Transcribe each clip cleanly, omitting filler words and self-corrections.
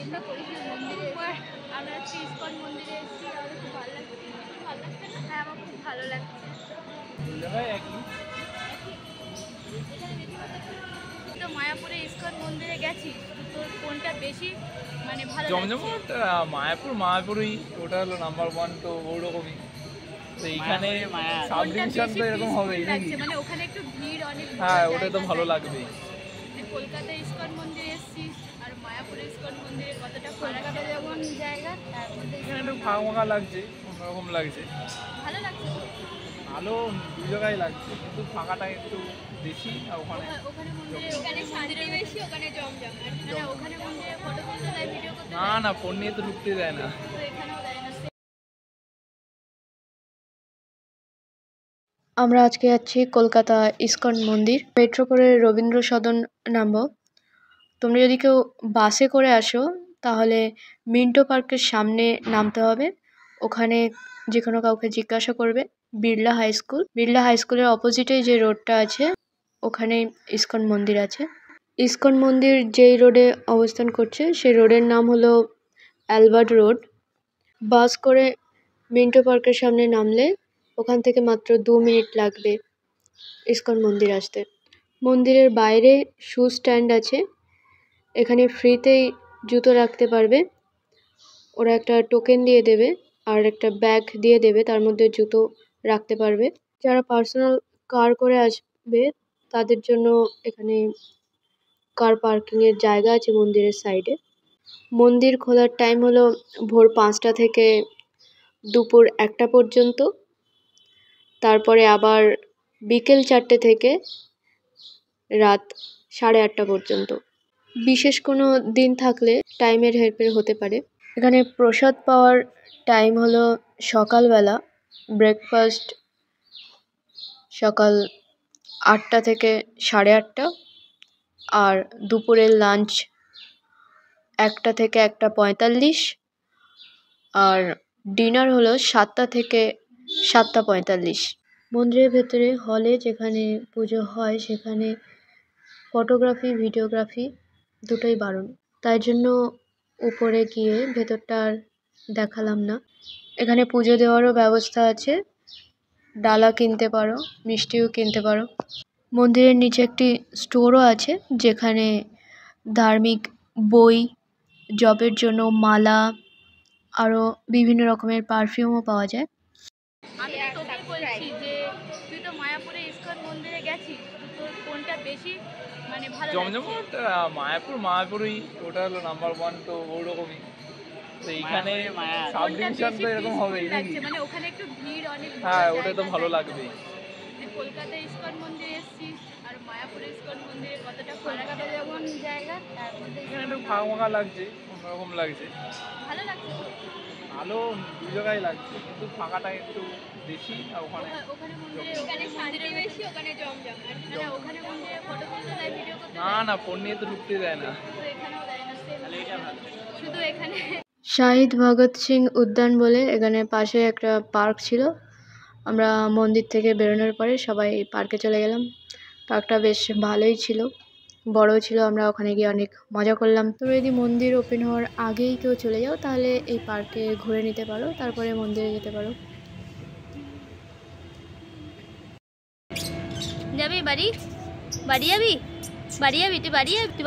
চেষ্টা করেছি মন্দিরে। আমরা আজকে ইসকন মন্দিরে এসেছি, আমাদের খুব ভালো লাগছে। ভালো লাগছে না? হ্যাঁ, আমার খুব ভালো লাগছে। তো মায়াপুরে ইসকন মন্দিরে গেছি, তো কোনটা বেশি মানে ভালো লাগছে? মায়াপুরই ওটা হলো নাম্বার 1, তো ওরকমই। তো এইখানে সাব ডিভিশন তো এরকম হবেই নাকি? মানে ওখানে একটু ভিড় অনেক। হ্যাঁ, ওটা তো ভালো লাগবেই। কলকাতায় ইসকন মন্দিরে এসেছি আর মায়াপুরে ইসকন মন্দিরে কতটা কলকাতা যেমন জায়গা, তার মধ্যে এখানে একটু ফাঁকা লাগছে, অন্যরকম লাগছে। ভালো লাগছে, ভালো দু জায়গায় লাগছে, কিন্তু ফাঁকাটা একটু বেশি। আর ওখানে এখানে শান্তি বেশি, ওখানে জমজম। ওখানে মন্দিরে ফটো তুলতে দেয়, ভিডিও করতে দেয় না, ফোন নিয়ে তো ঢুকতে দেয় না। তো এখানেও দেয় না। আমরা আজকে যাচ্ছি কলকাতা ইসকন মন্দির। মেট্রো করে রবীন্দ্র সদন নামবো। তোমরা যদি কেউ বাসে করে আসো তাহলে মিন্টো পার্কের সামনে নামতে হবে। ওখানে যে কোনো কাউকে জিজ্ঞাসা করবে Birla high school. Birla high স্কুলের অপোজিটেই যে রোডটা আছে ওখানে ইসকন মন্দির আছে। ইসকন মন্দির যেই রোডে অবস্থান করছে সেই রোডের নাম হলো অ্যালবার্ট রোড। বাস করে মিন্টো পার্কের সামনে নামলে ওখান থেকে মাত্র 2 মিনিট লাগবে ইসকন মন্দির আসতে। মন্দিরের বাইরে শু স্ট্যান্ড আছে, এখানে ফ্রিতেই জুতো রাখতে পারবে। ওরা একটা টোকেন দিয়ে দেবে আর একটা ব্যাগ দিয়ে দেবে, তার মধ্যে জুতো রাখতে পারবে। যারা পার্সোনাল কার করে আসবে তাদের জন্য এখানে কার পার্কিংয়ের জায়গা আছে মন্দিরের সাইডে। মন্দির খোলার টাইম হলো ভোর 5টা থেকে দুপুর 1টা পর্যন্ত, তারপরে আবার বিকেল 4টে থেকে রাত 8:30 পর্যন্ত। বিশেষ কোনো দিন থাকলে টাইমের হেরফের হতে পারে। এখানে প্রসাদ পাওয়ার টাইম হলো সকালবেলা ব্রেকফাস্ট সকাল 8টা থেকে 8:30, আর দুপুরের লাঞ্চ 1টা থেকে 1:45, আর ডিনার হলো 7টা থেকে 7:45। মন্দিরের ভেতরে হলে যেখানে পুজো হয় সেখানে ফটোগ্রাফি ভিডিওগ্রাফি দুটোই বারণ, তাই জন্য উপরে গিয়ে ভেতরটা আর দেখালাম না। এখানে পুজো দেওয়ারও ব্যবস্থা আছে, ডালা কিনতে পারো, মিষ্টিও কিনতে পারো। মন্দিরের নিচে একটি স্টোরও আছে যেখানে ধার্মিক বই, জবের জন্য মালা, আরও বিভিন্ন রকমের পারফিউমও পাওয়া যায়। আমি তো তোকে বলছি যে তুই তো মায়াপুরে ইসকন মন্দিরে গেছিস, তো কোনটা বেশি মানে ভালো লাগছে? মায়াপুরই ওটা হলো নাম্বার 1, তো ওরকমই। তো এইখানে সাব ডিভিশন তো এরকম হবেই নাকি? মানে ওখানে একটু ভিড় অনেক। হ্যাঁ, ওটা তো ভালো লাগবেই। কলকাতায় ইসকন মন্দিরে এসেছিস আর মায়াপুরে ইসকন মন্দিরে কতটা কলকাতা যেমন জায়গা, তার মধ্যে এখানে একটু ফাঁকা লাগছে, অন্যরকম লাগছে। ভালো লাগছে, ভালো দু জায়গায় লাগছে, কিন্তু ফাঁকাটা একটু বেশি। আর ওখানে ওখানে শান্তি বেশি, ওখানে জমজম। ওখানে মন্দিরে ফটো তুলতে দেয়, ভিডিও করতে না, ফোন নিয়ে তো ঢুকতে দেয় না। তো এখানেও দেয় না, শুধু এখানে। শহীদ ভগৎ সিং উদ্যান বলে এখানে পাশে একটা পার্ক ছিল। আমরা মন্দির থেকে বেরোনোর পরে সবাই পার্কে চলে গেলাম। পার্কটা বেশ ভালোই ছিল, বড় ছিল। আমরা ওখানে গিয়ে অনেক মজা করলাম। তবে যদি মন্দির ওপেন হওয়ার আগেই কেউ চলে যাও তাহলে এই পার্কে ঘুরে নিতে পারো, তারপরে মন্দিরে যেতে পারো। যাবি বাড়ি? বাড়ি যাবি? বাড়ি যাবি? তুই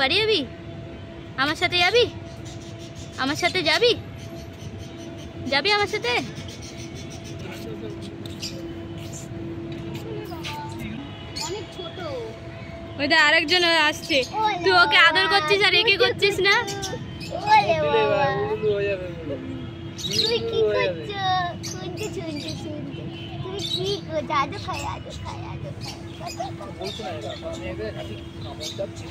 বাড়ি যাবি? আমার সাথে যাবি? আমার সাথে যাবি? আমার সাথে? অনেক ছোট। ওইটা আরেকজন আসছে, তুই ওকে আদর করছিস আর একে করছিস না? তুমি কি করছো? শুনতে তুমি কি করছো? আজো খাই বলছি না, আমি এদের খালি কামড় যাচ্ছি।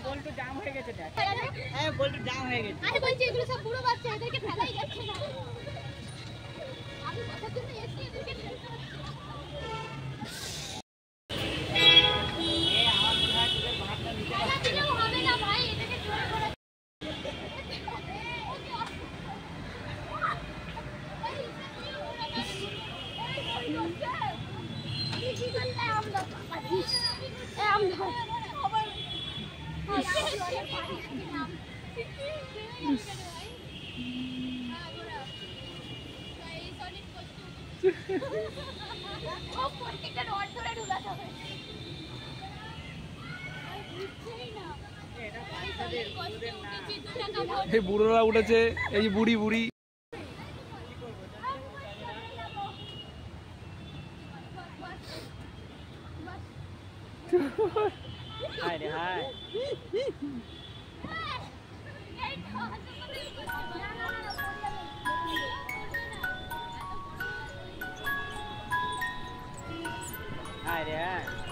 বলটু জাম হয়ে গেছে, দেখ। হ্যাঁ, বলটু জাম হয়ে গেছে। আরে বলছি এগুলো সব বুড়ো বাচ্চা, এদেরকে ফেলাই যাচ্ছে না। আমি কথা এই বুড়োরা উঠেছে, এই যে বুড়ি বুড়ি। হায় রে হায়। হায় রে হায়।